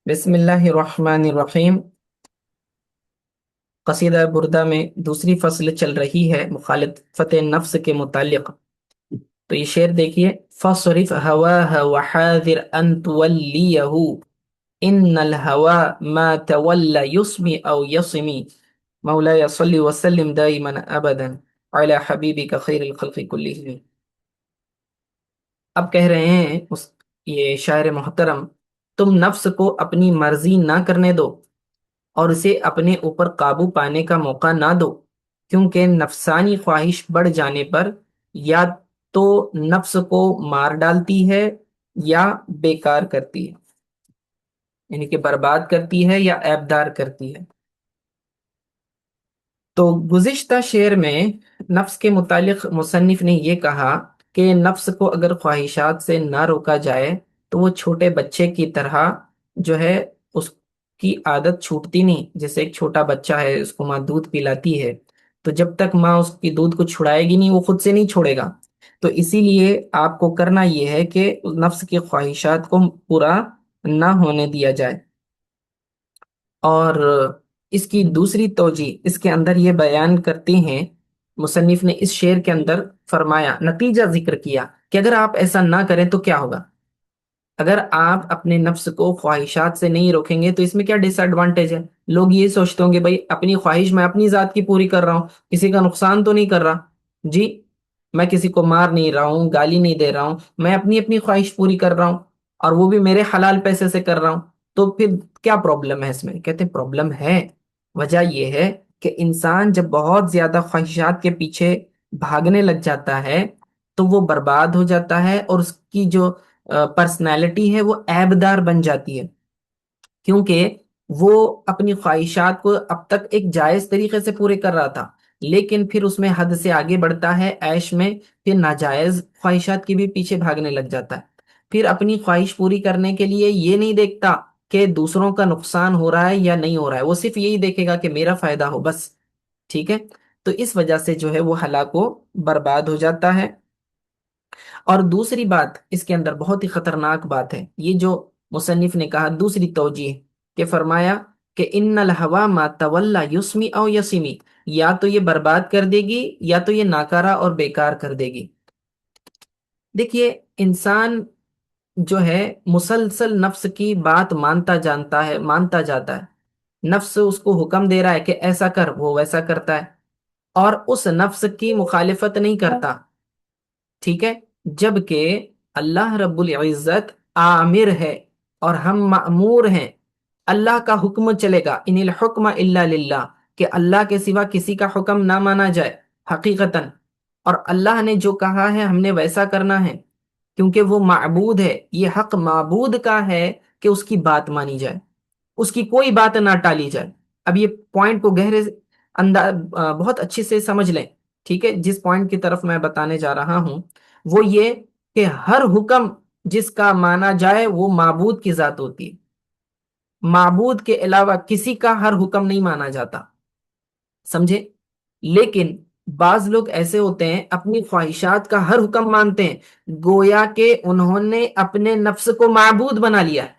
بسم اللہ الرحمن الرحیم۔ قصیدہ بردہ میں دوسری فصل چل رہی ہے مخالفت نفس کے متعلق۔ تو یہ شعر دیکھیے، فَصْرِفْ هَوَاهَا وَحَاذِرْ أَن تُوَلِّيَهُ إِنَّ الْهَوَا مَا تَوَلَّ يُسْمِ أَوْ يَصِمِ مولاي صل وسلم دائما ابدا على حبیبک خیر الخلق کلہم۔ اب کہہ رہے ہیں یہ شاعر محترم، تم نفس کو اپنی مرضی نہ کرنے دو اور اسے اپنے اوپر قابو پانے کا موقع نہ دو، کیونکہ نفسانی خواہش بڑھ جانے پر یا تو نفس کو مار ڈالتی ہے یا بیکار کرتی ہے، یعنی کہ برباد کرتی ہے یا عیبدار کرتی ہے۔ تو گزشتہ شعر میں نفس کے متعلق مصنف نے یہ کہا کہ نفس کو اگر خواہشات سے نہ روکا جائے تو وہ چھوٹے بچے کی طرح جو ہے اس کی عادت چھوٹتی نہیں۔ جیسے ایک چھوٹا بچہ ہے، اس کو ماں دودھ پلاتی ہے، تو جب تک ماں اس کی دودھ کو چھڑائے گی نہیں وہ خود سے نہیں چھوڑے گا۔ تو اسی لیے آپ کو کرنا یہ ہے کہ نفس کی خواہشات کو پورا نہ ہونے دیا جائے۔ اور اس کی دوسری توجہ اس کے اندر یہ بیان کرتے ہیں، مصنف نے اس شعر کے اندر فرمایا، نتیجہ ذکر کیا کہ اگر آپ ایسا نہ کریں تو کیا ہوگا۔ اگر آپ اپنے نفس کو خواہشات سے نہیں روکیں گے تو اس میں کیا ڈس ایڈوانٹیج ہے؟ لوگ یہ سوچتے ہوں گے بھائی اپنی خواہش میں اپنی ذات کی پوری کر رہا ہوں، کسی کا نقصان تو نہیں کر رہا، جی میں کسی کو مار نہیں رہا ہوں، گالی نہیں دے رہا ہوں، میں اپنی اپنی خواہش پوری کر رہا ہوں اور وہ بھی میرے حلال پیسے سے کر رہا ہوں، تو پھر کیا پرابلم ہے اس میں؟ کہتے ہیں پرابلم ہے۔ وجہ یہ ہے کہ انسان جب بہت زیادہ خواہشات کے پیچھے بھاگنے لگ جاتا ہے تو وہ برباد ہو جاتا ہے اور اس کی جو پرسنالٹی ہے وہ عیبدار بن جاتی ہے، کیونکہ وہ اپنی خواہشات کو اب تک ایک جائز طریقے سے پورے کر رہا تھا، لیکن پھر اس میں حد سے آگے بڑھتا ہے عیش میں، پھر ناجائز خواہشات کے بھی پیچھے بھاگنے لگ جاتا ہے، پھر اپنی خواہش پوری کرنے کے لیے یہ نہیں دیکھتا کہ دوسروں کا نقصان ہو رہا ہے یا نہیں ہو رہا ہے، وہ صرف یہی دیکھے گا کہ میرا فائدہ ہو بس، ٹھیک ہے۔ تو اس وجہ سے جو ہے وہ ہلاک و برباد ہو جاتا ہے۔ اور دوسری بات اس کے اندر بہت ہی خطرناک بات ہے، یہ جو مصنف نے کہا دوسری توجہ، کہ فرمایا کہ ان الہوا ما تولا یسمی او یسمی، یا تو یہ برباد کر دے گی یا تو یہ ناکارہ اور بیکار کر دے گی۔ دیکھیے انسان جو ہے مسلسل نفس کی بات مانتا جاتا ہے، نفس اس کو حکم دے رہا ہے کہ ایسا کر، وہ ویسا کرتا ہے اور اس نفس کی مخالفت نہیں کرتا، ٹھیک ہے، جبکہ اللہ رب العزت آمر ہے اور ہم مأمور ہیں، اللہ کا حکم چلے گا، ان الحکم الا للہ، کہ اللہ کے سوا کسی کا حکم نہ مانا جائے حقیقتاً، اور اللہ نے جو کہا ہے ہم نے ویسا کرنا ہے، کیونکہ وہ معبود ہے، یہ حق معبود کا ہے کہ اس کی بات مانی جائے، اس کی کوئی بات نہ ٹالی جائے۔ اب یہ پوائنٹ کو گہرے بہت اچھے سے سمجھ لیں، ٹھیک ہے۔ جس پوائنٹ کی طرف میں بتانے جا رہا ہوں وہ یہ کہ ہر حکم جس کا مانا جائے وہ معبود کی ذات ہوتی ہے، معبود کے علاوہ کسی کا ہر حکم نہیں مانا جاتا، سمجھے؟ لیکن بعض لوگ ایسے ہوتے ہیں اپنی خواہشات کا ہر حکم مانتے ہیں، گویا کہ انہوں نے اپنے نفس کو معبود بنا لیا ہے،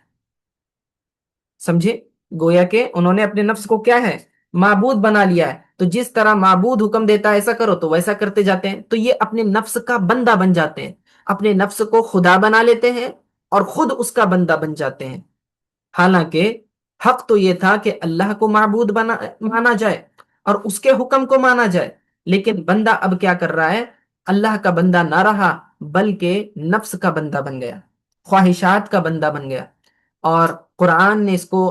سمجھے؟ گویا کہ انہوں نے اپنے نفس کو کیا ہے؟ معبود بنا لیا ہے، تو جس طرح معبود حکم دیتا ہے ایسا کرو تو ویسا کرتے جاتے ہیں، تو یہ اپنے نفس کا بندہ بن جاتے ہیں، اپنے نفس کو خدا بنا لیتے ہیں اور خود اس کا بندہ بن جاتے ہیں۔ حالانکہ حق تو یہ تھا کہ اللہ کو معبود مانا جائے اور اس کے حکم کو مانا جائے، لیکن بندہ اب کیا کر رہا ہے؟ اللہ کا بندہ نہ رہا بلکہ نفس کا بندہ بن گیا، خواہشات کا بندہ بن گیا۔ اور قرآن نے اس کو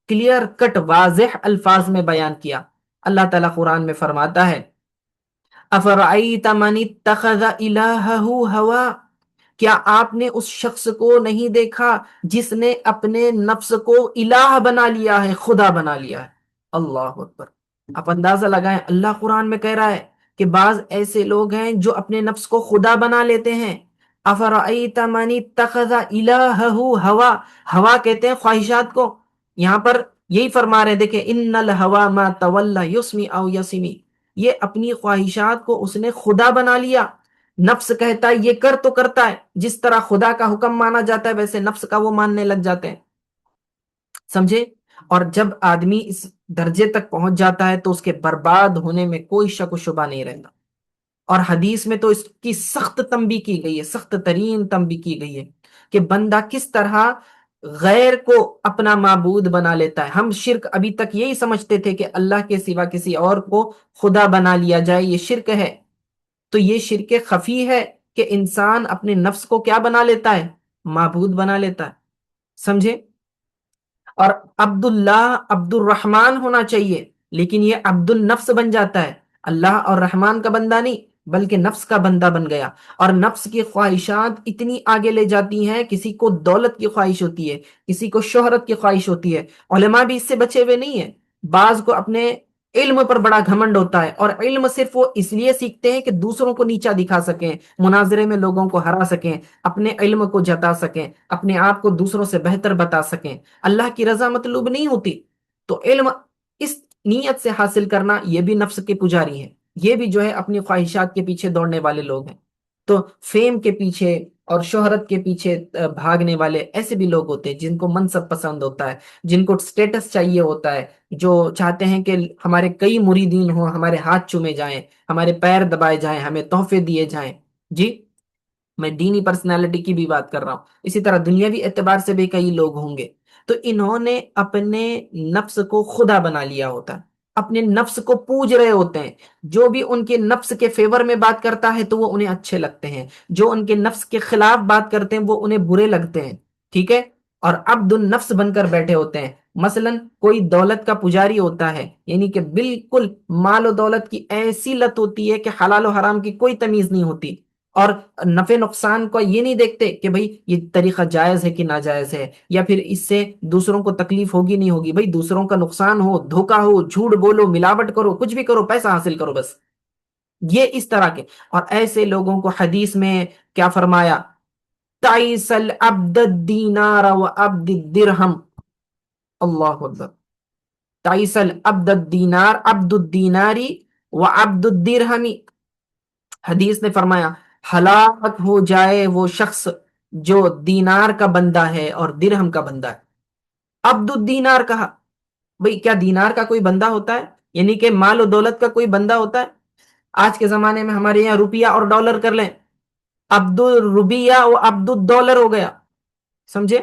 کلیئر کٹ واضح الفاظ میں بیان کیا۔ اللہ تعالیٰ قرآن میں فرماتا ہے افرأیت من اتخذ الہہ ہوا، کیا آپ نے اس شخص کو نہیں دیکھا جس نے اپنے نفس کو الہ بنا لیا ہے، خدا بنا لیا ہے؟ اللہ اکبر۔ آپ اندازہ لگائیں، اللہ قرآن میں کہہ رہا ہے کہ بعض ایسے لوگ ہیں جو اپنے نفس کو خدا بنا لیتے ہیں۔ افرأیت من اتخذ الہہ ہوا، ہوا کہتے ہیں خواہشات کو، یہاں پر یہی فرما رہے ہیں، دیکھیں ان الہوا ما تولی یسمی او یسمی، یہ اپنی خواہشات کو اس نے خدا بنا لیا۔ نفس کہتا ہے یہ کر تو کرتا ہے، جس طرح خدا کا حکم مانا جاتا ہے ویسے نفس کا وہ ماننے لگ جاتے ہیں۔ سمجھے؟ اور جب آدمی اس درجے تک پہنچ جاتا ہے تو اس کے برباد ہونے میں کوئی شک و شبہ نہیں رہتا۔ اور حدیث میں تو اس کی سخت تنبیہ کی گئی ہے، سخت ترین تنبیہ کی گئی ہے کہ بندہ کس طرح غیر کو اپنا معبود بنا لیتا ہے۔ ہم شرک ابھی تک یہی سمجھتے تھے کہ اللہ کے سوا کسی اور کو خدا بنا لیا جائے، یہ شرک ہے۔ تو یہ شرک خفی ہے کہ انسان اپنے نفس کو کیا بنا لیتا ہے؟ معبود بنا لیتا ہے، سمجھے؟ اور عبداللہ عبد الرحمن ہونا چاہیے، لیکن یہ عبد النفس بن جاتا ہے، اللہ اور رحمان کا بندہ نہیں بلکہ نفس کا بندہ بن گیا۔ اور نفس کی خواہشات اتنی آگے لے جاتی ہیں، کسی کو دولت کی خواہش ہوتی ہے، کسی کو شہرت کی خواہش ہوتی ہے۔ علماء بھی اس سے بچے ہوئے نہیں ہیں، بعض کو اپنے علم پر بڑا گھمنڈ ہوتا ہے، اور علم صرف وہ اس لیے سیکھتے ہیں کہ دوسروں کو نیچا دکھا سکیں، مناظرے میں لوگوں کو ہرا سکیں، اپنے علم کو جتا سکیں، اپنے آپ کو دوسروں سے بہتر بتا سکیں۔ اللہ کی رضا مطلوب نہیں ہوتی۔ تو علم اس نیت سے حاصل کرنا، یہ بھی نفس کے پجاری ہیں، یہ بھی جو ہے اپنی خواہشات کے پیچھے دوڑنے والے لوگ ہیں۔ تو فیم کے پیچھے اور شہرت کے پیچھے بھاگنے والے ایسے بھی لوگ ہوتے ہیں جن کو منصب پسند ہوتا ہے، جن کو سٹیٹس چاہیے ہوتا ہے، جو چاہتے ہیں کہ ہمارے کئی مریدین ہوں، ہمارے ہاتھ چومے جائیں، ہمارے پیر دبائے جائیں، ہمیں تحفے دیے جائیں۔ جی، میں دینی پرسنالٹی کی بھی بات کر رہا ہوں، اسی طرح دنیاوی اعتبار سے بھی کئی لوگ ہوں گے۔ تو انہوں نے اپنے نفس کو خدا بنا لیا ہوتا ہے، اپنے نفس کو پوج رہے ہوتے ہیں۔ جو بھی ان کے نفس کے فیور میں بات کرتا ہے تو وہ انہیں اچھے لگتے ہیں، جو ان کے نفس کے خلاف بات کرتے ہیں وہ انہیں برے لگتے ہیں، ٹھیک ہے؟ اور عبد النفس بن کر بیٹھے ہوتے ہیں۔ مثلا کوئی دولت کا پجاری ہوتا ہے، یعنی کہ بالکل مال و دولت کی ایسی لت ہوتی ہے کہ حلال و حرام کی کوئی تمیز نہیں ہوتی، اور نفع نقصان کو یہ نہیں دیکھتے کہ بھئی یہ طریقہ جائز ہے کہ ناجائز ہے، یا پھر اس سے دوسروں کو تکلیف ہوگی نہیں ہوگی۔ بھئی دوسروں کا نقصان ہو، دھوکہ ہو، جھوٹ بولو، ملاوٹ کرو، کچھ بھی کرو، پیسہ حاصل کرو بس، یہ اس طرح کے۔ اور ایسے لوگوں کو حدیث میں کیا فرمایا؟ تعیس العبد الدینار و عبد الدرہم، اللہ اکبر، تعیس العبد الدینار، عبد الدیناری و عبد الدرہمی۔ حدیث نے فرمایا ہلاک ہو جائے وہ شخص جو دینار کا بندہ ہے اور درہم کا بندہ ہے۔ عبد الدینار کہا، بھئی کیا دینار کا کوئی بندہ ہوتا ہے؟ یعنی کہ مال و دولت کا کوئی بندہ ہوتا ہے؟ آج کے زمانے میں ہمارے یہاں روپیہ اور ڈالر کر لیں، عبد الروبیہ و عبد الڈالر ہو گیا، سمجھے؟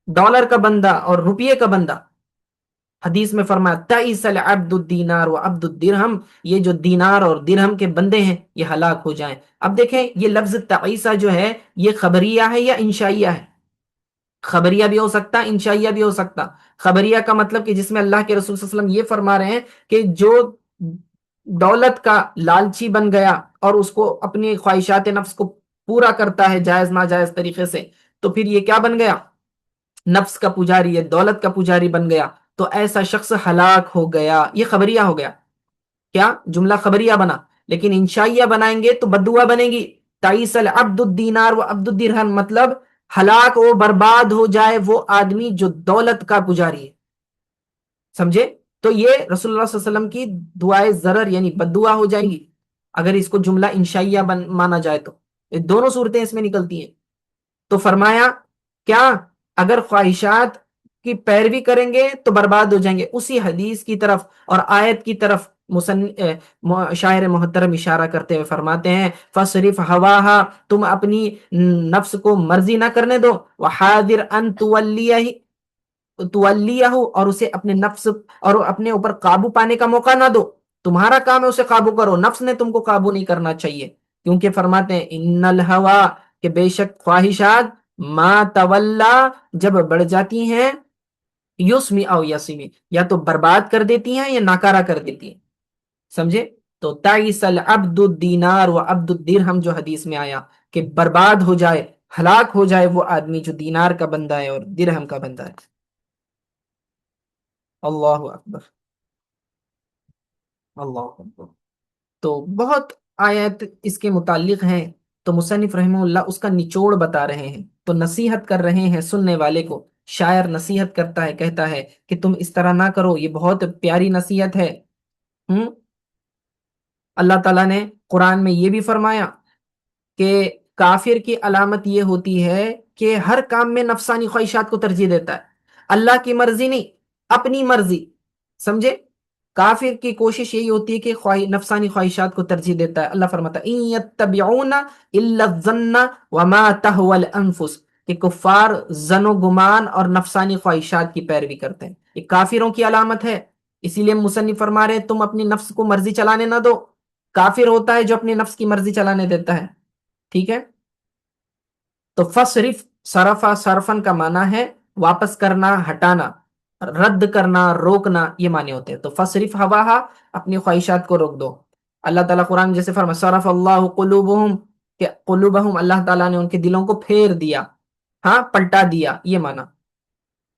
ڈالر کا بندہ اور روپیے کا بندہ۔ حدیث میں فرمایا تعیس العبد الدینار و عبد الدرہم، یہ جو دینار اور درہم کے بندے ہیں یہ ہلاک ہو جائیں۔ اب دیکھیں یہ لفظ تعیسہ جو ہے یہ خبریہ ہے یا انشائیہ ہے؟ خبریہ بھی ہو سکتا، انشائیہ بھی ہو سکتا۔ خبریہ کا مطلب کہ جس میں اللہ کے رسول صلی اللہ علیہ وسلم یہ فرما رہے ہیں کہ جو دولت کا لالچی بن گیا اور اس کو اپنی خواہشات نفس کو پورا کرتا ہے جائز ناجائز طریقے سے، تو پھر یہ کیا بن گیا؟ نفس کا پجاری ہے، دولت کا پجاری بن گیا، تو ایسا شخص ہلاک ہو گیا۔ یہ خبریہ ہو گیا، کیا جملہ خبریہ بنا؟ لیکن انشائیہ بنائیں گے تو بددعا بنے گی، تعیس العبد الدینار و عبد الدرہم، مطلب ہلاک ہو، برباد ہو جائے وہ آدمی جو دولت کا پجاری ہے، سمجھے؟ تو یہ رسول اللہ صلی اللہ علیہ وسلم کی دعائے ضرر یعنی بددعا ہو جائے گی اگر اس کو جملہ انشائیہ مانا جائے تو۔ یہ دونوں صورتیں اس میں نکلتی ہیں۔ تو فرمایا کیا اگر خواہشات کی پیروی کریں گے تو برباد ہو جائیں گے۔ اسی حدیث کی طرف اور آیت کی طرف شاعر محترم اشارہ کرتے ہوئے فرماتے ہیں فَصْرِفْ هَوَاهَا، تم اپنی نفس کو مرضی نہ کرنے دو، وَحَاذِرْ أَن تُوَلِّيَهُ، اور اسے اپنے نفس اور اپنے اوپر قابو پانے کا موقع نہ دو۔ تمہارا کام ہے اسے قابو کرو، نفس نے تم کو قابو نہیں کرنا چاہیے، کیونکہ فرماتے ہیں ان الہوا، کہ بے شک خواہشات ما تولا، جب بڑھ جاتی ہیں، یسمی او یسمی، یا تو برباد کر دیتی ہیں یا ناکارہ کر دیتی ہیں، سمجھے؟ تو تعیس العبد الدینار و عبد الدرہم جو حدیث میں آیا کہ برباد ہو جائے، ہلاک ہو جائے وہ آدمی جو دینار کا بندہ ہے اور درہم کا بندہ ہے۔ اللہ اکبر، اللہ اکبر۔ تو بہت آیت اس کے متعلق ہیں، تو مصنف رحمہ اللہ اس کا نچوڑ بتا رہے ہیں، تو نصیحت کر رہے ہیں سننے والے کو۔ شاعر نصیحت کرتا ہے، کہتا ہے کہ تم اس طرح نہ کرو، یہ بہت پیاری نصیحت ہے۔ اللہ تعالیٰ نے قرآن میں یہ بھی فرمایا کہ کافر کی علامت یہ ہوتی ہے کہ ہر کام میں نفسانی خواہشات کو ترجیح دیتا ہے۔ اللہ کی مرضی نہیں، اپنی مرضی، سمجھے؟ کافر کی کوشش یہی ہوتی ہے کہ نفسانی خواہشات کو ترجیح دیتا ہے۔ اللہ فرماتا ہے ان یتبعون الا الظن وما تهوى الانفس، کہ کفار ظن و گمان اور نفسانی خواہشات کی پیروی کرتے ہیں، یہ کافروں کی علامت ہے۔ اسی لیے مصنف فرما رہے ہیں تم اپنی نفس کو مرضی چلانے نہ دو۔ کافر ہوتا ہے جو اپنی نفس کی مرضی چلانے دیتا ہے، ٹھیک ہے؟ تو فصرف، صرفا صرفن کا معنی ہے واپس کرنا، ہٹانا، رد کرنا، روکنا، یہ معنی ہوتے ہیں۔ تو فصرف ہواہا، اپنی خواہشات کو روک دو۔ اللہ تعالیٰ قرآن جیسے فرما صرف اللہ قلوبہم، کہ قلوبہم اللہ تعالیٰ نے ان کے دلوں کو پھیر دیا، ہاں پلٹا دیا، یہ معنی۔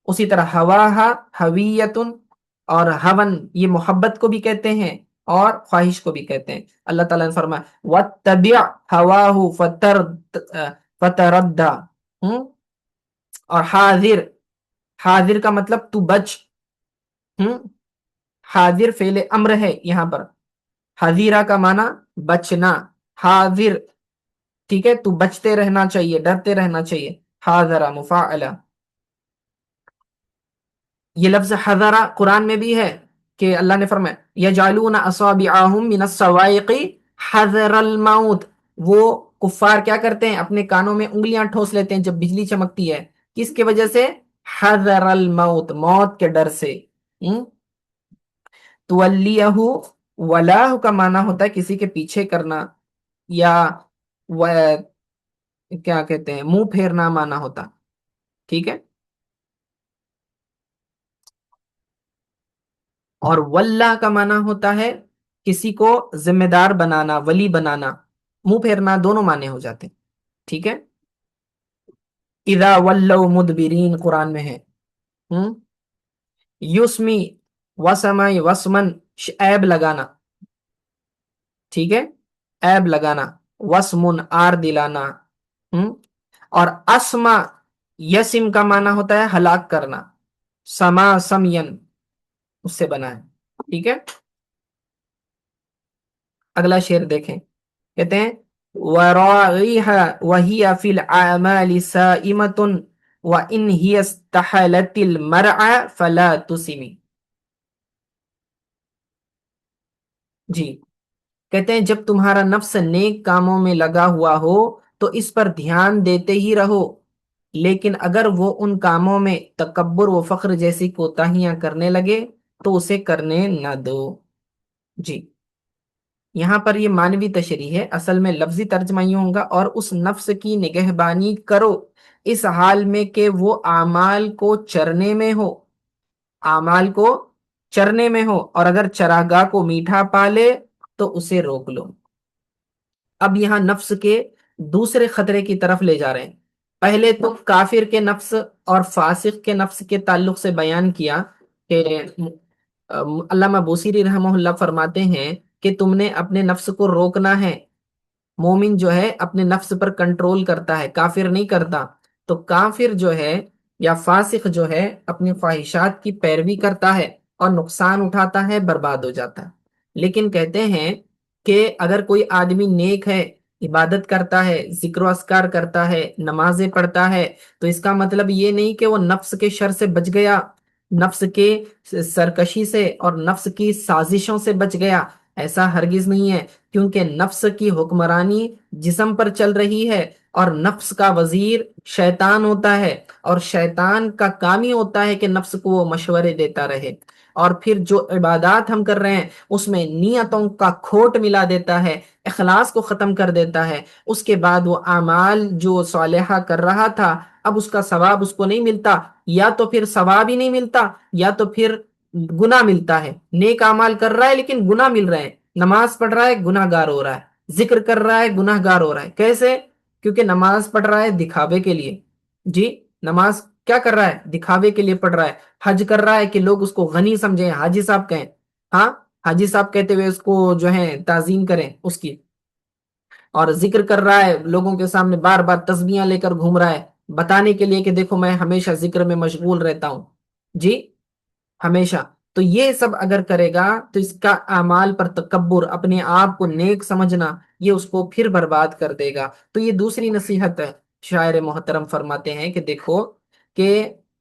اسی طرح ہواہا ہویتن اور ہون، یہ محبت کو بھی کہتے ہیں اور خواہش کو بھی کہتے ہیں۔ اللہ تعالیٰ نے فرمایا وَاتَّبِعْ هَوَاهُ فتردہ، اور حاضر، حاضر کا مطلب تو بچ، حاضر فعل امر ہے یہاں پر، حذیرہ کا معنی بچنا، حاضر، ٹھیک ہے؟ تو بچتے رہنا چاہیے، ڈرتے رہنا چاہیے، حاضرہ مفاعلہ۔ یہ لفظ حذرہ قرآن میں بھی ہے کہ اللہ نے فرمایا یجعلون اصابعهم من الصواعق حذر الموت، وہ کفار کیا کرتے ہیں؟ اپنے کانوں میں انگلیاں ٹھوس لیتے ہیں جب بجلی چمکتی ہے، کس کے وجہ سے؟ حذر الموت، موت کے ڈر سے۔ تولیہ، ولاہ کا معنی ہوتا ہے کسی کے پیچھے کرنا، یا کیا کہتے ہیں منہ پھیرنا معنی ہوتا، ٹھیک ہے؟ اور واللہ کا معنی ہوتا ہے کسی کو ذمہ دار بنانا، ولی بنانا، منہ پھیرنا، دونوں معنی ہو جاتے ہیں، ٹھیک ہے؟ اذا ولوا مدبرین قرآن میں ہے۔ یسمی، وسمائی، وسمن، عیب لگانا، ٹھیک ہے؟ عیب لگانا، وسمن آر دلانا، اور اسما، یسم کا معنی ہوتا ہے ہلاک کرنا، سما سمین، اس سے بنا ہے، ٹھیک ہے؟ اگلا شعر دیکھیں، کہتے ہیں وَرَاغِيهَا وَهِيَ فِي الْعَامَالِ سَائِمَةٌ وَإِنْ هِيَ اسْتَحَلَتِ الْمَرْعَ فَلَا تُسِمِ۔ جی، کہتے ہیں جب تمہارا نفس نیک کاموں میں لگا ہوا ہو تو اس پر دھیان دیتے ہی رہو، لیکن اگر وہ ان کاموں میں تکبر و فخر جیسی کوتاہیاں کرنے لگے تو اسے کرنے نہ دو۔ جی، یہاں پر یہ معنوی تشریح ہے، اصل میں لفظی ترجمہ یوں ہوگا اور اس نفس کی نگہبانی کرو اس حال میں کہ وہ اعمال کو چرنے میں ہو، اعمال کو چرنے میں ہو، اور اگر چراگاہ کو میٹھا پالے تو اسے روک لو۔ اب یہاں نفس کے دوسرے خطرے کی طرف لے جا رہے ہیں۔ پہلے تو کافر کے نفس اور فاسق کے نفس کے تعلق سے بیان کیا کہ علامہ بوصیری رحمہ اللہ فرماتے ہیں کہ تم نے اپنے نفس کو روکنا ہے۔ مومن جو ہے اپنے نفس پر کنٹرول کرتا ہے، کافر نہیں کرتا۔ تو کافر جو ہے یا فاسق جو ہے اپنی خواہشات کی پیروی کرتا ہے اور نقصان اٹھاتا ہے، برباد ہو جاتا ہے۔ لیکن کہتے ہیں کہ اگر کوئی آدمی نیک ہے، عبادت کرتا ہے، ذکر و اذکار کرتا ہے، نمازیں پڑھتا ہے، تو اس کا مطلب یہ نہیں کہ وہ نفس کے شر سے بچ گیا، نفس کے سرکشی سے اور نفس کی سازشوں سے بچ گیا، ایسا ہرگز نہیں ہے، کیونکہ نفس کی حکمرانی جسم پر چل رہی ہے اور نفس کا وزیر شیطان ہوتا ہے، اور شیطان کا کام ہی ہوتا ہے کہ نفس کو وہ مشورے دیتا رہے، اور پھر جو عبادات ہم کر رہے ہیں اس میں نیتوں کا کھوٹ ملا دیتا ہے، اخلاص کو ختم کر دیتا ہے، اس کے بعد وہ اعمال جو صالحہ کر رہا تھا اب اس کا ثواب اس کو نہیں ملتا، یا تو پھر ثواب ہی نہیں ملتا یا تو پھر گناہ ملتا ہے۔ نیک اعمال کر رہا ہے لیکن گناہ مل رہے ہیں، نماز پڑھ رہا ہے گناہ گار ہو رہا ہے، ذکر کر رہا ہے گناہ گار ہو رہا ہے۔ کیسے؟ کیونکہ نماز پڑھ رہا ہے دکھاوے کے لیے، جی نماز کیا کر رہا ہے؟ دکھاوے کے لیے پڑھ رہا ہے۔ حج کر رہا ہے کہ لوگ اس کو غنی سمجھیں، حاجی صاحب کہیں، ہاں حاجی صاحب کہتے ہوئے اس کو جو ہے تعظیم کریں اس کی، اور ذکر کر رہا ہے لوگوں کے سامنے بار بار تسبیحاں لے کر گھوم رہا ہے بتانے کے لیے کہ دیکھو میں ہمیشہ ذکر میں مشغول رہتا ہوں، جی ہمیشہ۔ تو یہ سب اگر کرے گا تو اس کا اعمال پر تکبر، اپنے آپ کو نیک سمجھنا، یہ اس کو پھر برباد کر دے گا۔ تو یہ دوسری نصیحت ہے، شاعر محترم فرماتے ہیں کہ دیکھو کہ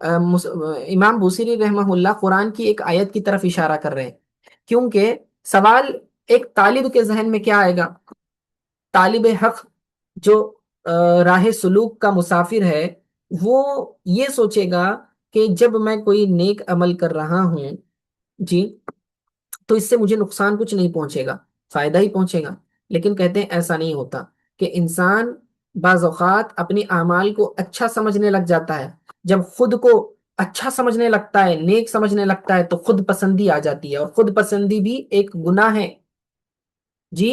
امام بوصیری رحمہ اللہ قرآن کی ایک آیت کی طرف اشارہ کر رہے ہیں، کیونکہ سوال ایک طالب کے ذہن میں کیا آئے گا؟ طالب حق جو راہ سلوک کا مسافر ہے، وہ یہ سوچے گا کہ جب میں کوئی نیک عمل کر رہا ہوں، جی، تو اس سے مجھے نقصان کچھ نہیں پہنچے گا، فائدہ ہی پہنچے گا۔ لیکن کہتے ہیں ایسا نہیں ہوتا، کہ انسان بعض اوقات اپنی اعمال کو اچھا سمجھنے لگ جاتا ہے۔ جب خود کو اچھا سمجھنے لگتا ہے، نیک سمجھنے لگتا ہے، تو خود پسندی آ جاتی ہے، اور خود پسندی بھی ایک گناہ ہے، جی،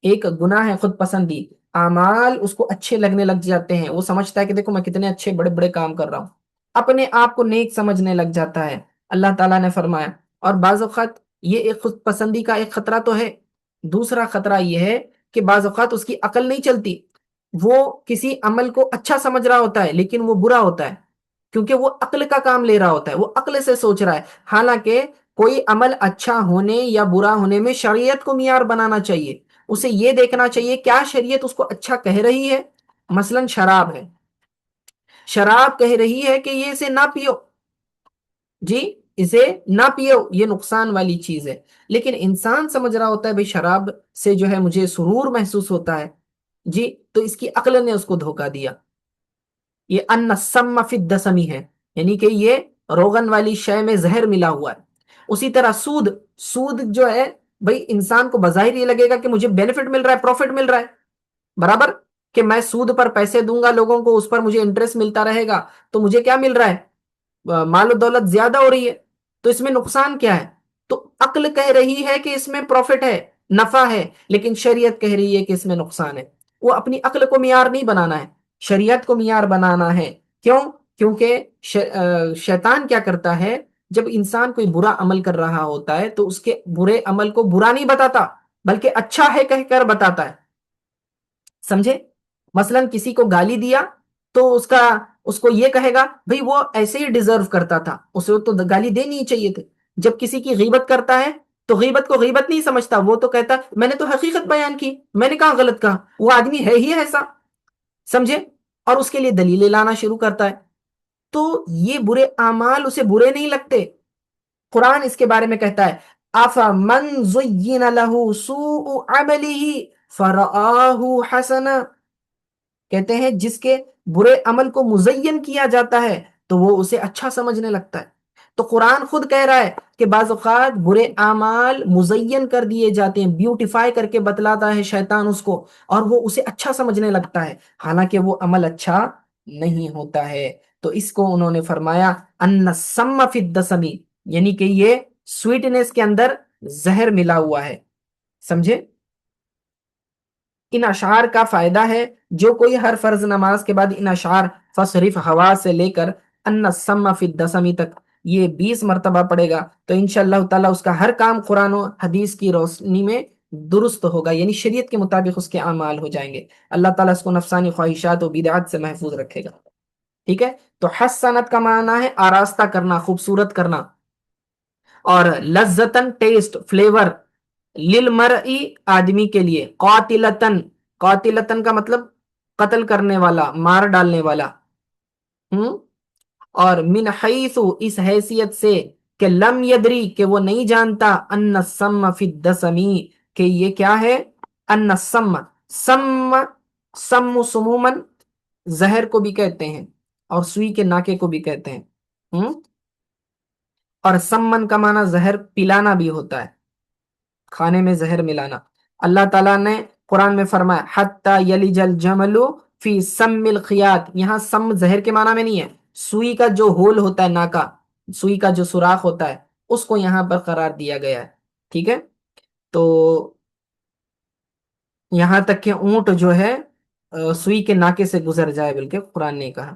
ایک گناہ ہے خود پسندی۔ اعمال اس کو اچھے لگنے لگ جاتے ہیں، وہ سمجھتا ہے کہ دیکھو میں کتنے اچھے بڑے بڑے کام کر رہا ہوں، اپنے آپ کو نیک سمجھنے لگ جاتا ہے۔ اللہ تعالیٰ نے فرمایا، اور بعض اوقات یہ ایک خود پسندی کا ایک خطرہ تو ہے، دوسرا خطرہ یہ ہے کہ بعض اوقات اس کی عقل نہیں چلتی، وہ کسی عمل کو اچھا سمجھ رہا ہوتا ہے لیکن وہ برا ہوتا ہے، کیونکہ وہ عقل کا کام لے رہا ہوتا ہے، وہ عقل سے سوچ رہا ہے۔ حالانکہ کوئی عمل اچھا ہونے یا برا ہونے میں شریعت کو معیار بنانا چاہیے، اسے یہ دیکھنا چاہیے کیا شریعت اس کو اچھا کہہ رہی ہے۔ مثلا شراب ہے، شراب کہہ رہی ہے کہ یہ اسے نہ پیو، جی، اسے نہ پیو، یہ نقصان والی چیز ہے، لیکن انسان سمجھ رہا ہوتا ہے بھئی شراب سے جو ہے مجھے سرور محسوس ہوتا ہے، جی، تو اس کی عقل نے اس کو دھوکہ دیا۔ یہ ان السم فی الدسمی ہے، یعنی کہ یہ روغن والی شے میں زہر ملا ہوا ہے۔ اسی طرح سود، سود جو ہے بھئی انسان کو بظاہر یہ لگے گا کہ مجھے بینیفٹ مل رہا ہے، پروفٹ مل رہا ہے، برابر، کہ میں سود پر پیسے دوں گا لوگوں کو، اس پر مجھے انٹرسٹ ملتا رہے گا، تو مجھے کیا مل رہا ہے؟ مال و دولت زیادہ ہو رہی ہے، تو اس میں نقصان کیا ہے؟ تو عقل کہہ رہی ہے کہ اس میں پروفٹ ہے، نفع ہے، لیکن شریعت کہہ رہی ہے کہ اس میں نقصان ہے۔ وہ اپنی عقل کو معیار نہیں بنانا ہے، شریعت کو معیار بنانا ہے۔ کیوں؟ کیونکہ شیطان کیا کرتا ہے، جب انسان کوئی برا عمل کر رہا ہوتا ہے تو اس کے برے عمل کو برا نہیں بتاتا، بلکہ اچھا ہے کہہ کر بتاتا ہے، سمجھے؟ مثلا کسی کو گالی دیا تو اس کو یہ کہے گا بھئی وہ ایسے ہی ڈیزرو کرتا تھا، اسے تو گالی دینی ہی چاہیے تھی۔ جب کسی کی غیبت کرتا ہے تو غیبت کو غیبت نہیں سمجھتا، وہ تو کہتا میں نے تو حقیقت بیان کی، میں نے کہا غلط کہا، وہ آدمی ہے ہی ایسا، سمجھے؟ اور اس کے لیے دلیلیں لانا شروع کرتا ہے۔ تو یہ برے اعمال اسے برے نہیں لگتے۔ قرآن اس کے بارے میں کہتا ہے أَفَمَنْ زُيِّنَ لَهُ سُوءُ عَمَلِهِ فَرَآهُ حَسَنًا، کہتے ہیں جس کے برے عمل کو مزین کیا جاتا ہے تو وہ اسے اچھا سمجھنے لگتا ہے۔ تو قرآن خود کہہ رہا ہے کہ بعض اوقات برے اعمال مزین کر دیے جاتے ہیں، بیوٹیفائی کر کے بتلاتا ہے شیطان اس کو، اور وہ اسے اچھا سمجھنے لگتا ہے، حالانکہ وہ عمل اچھا نہیں ہوتا ہے۔ تو اس کو انہوں نے فرمایا ان السم فی الدسم، یعنی کہ یہ سویٹنس کے اندر زہر ملا ہوا ہے، سمجھے؟ ان اشعار کا فائدہ ہے، جو کوئی ہر فرض نماز کے بعد ان اشعار فصرف ہوا سے لے کر ان السم فی الدسم تک یہ 20 مرتبہ پڑے گا تو انشاءاللہ تعالی اس کا ہر کام قرآن و حدیث کی روشنی میں درست ہوگا، یعنی شریعت کے مطابق اس کے اعمال ہو جائیں گے۔ اللہ تعالیٰ اس کو نفسانی خواہشات و بدعات سے محفوظ رکھے گا، ٹھیک ہے؟ تو حسنت کا معنی ہے آراستہ کرنا، خوبصورت کرنا، اور لذتن ٹیسٹ، فلیور، للمرئی آدمی کے لیے، قاتلتن، قاتلتن کا مطلب قتل کرنے والا، مار ڈالنے والا، اور من حیث اس حیثیت سے کہ لم یدری کہ وہ نہیں جانتا، ان السم فی الدسمی کہ یہ کیا ہے، ان السم، سم، سم سمومن زہر کو بھی کہتے ہیں اور سوئی کے ناکے کو بھی کہتے ہیں، اور سمن کا معنی زہر پلانا بھی ہوتا ہے، کھانے میں زہر ملانا۔ اللہ تعالیٰ نے قرآن میں فرمایا حتی یلج الجمل فی سم الخیاط، یہاں سم زہر کے معنی میں نہیں ہے، سوئی کا جو ہول ہوتا ہے، ناکا، سوئی کا جو سوراخ ہوتا ہے، اس کو یہاں پر قرار دیا گیا ہے، ٹھیک ہے؟ تو یہاں تک کہ اونٹ جو ہے سوئی کے ناکے سے گزر جائے، بلکہ قرآن نے کہا۔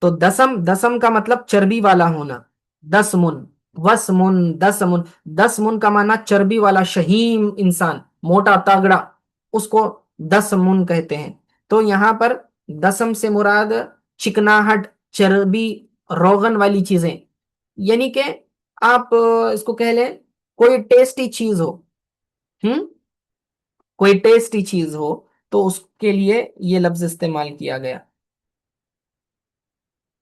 تو دسم، دسم کا مطلب چربی والا ہونا، 10 من، وسمن، 10 من، 10 من کا معنی چربی والا شہیم انسان، موٹا تاگڑا، اس کو 10 من کہتے ہیں۔ تو یہاں پر دسم سے مراد چکناہٹ، چربی، روغن والی چیزیں، یعنی کہ آپ اس کو کہہ لیں کوئی ٹیسٹی چیز ہو، کوئی ٹیسٹی چیز ہو تو اس کے لیے یہ لفظ استعمال کیا گیا۔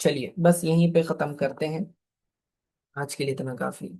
چلیے بس یہیں پہ ختم کرتے ہیں، آج کے لیے اتنا کافی ہے۔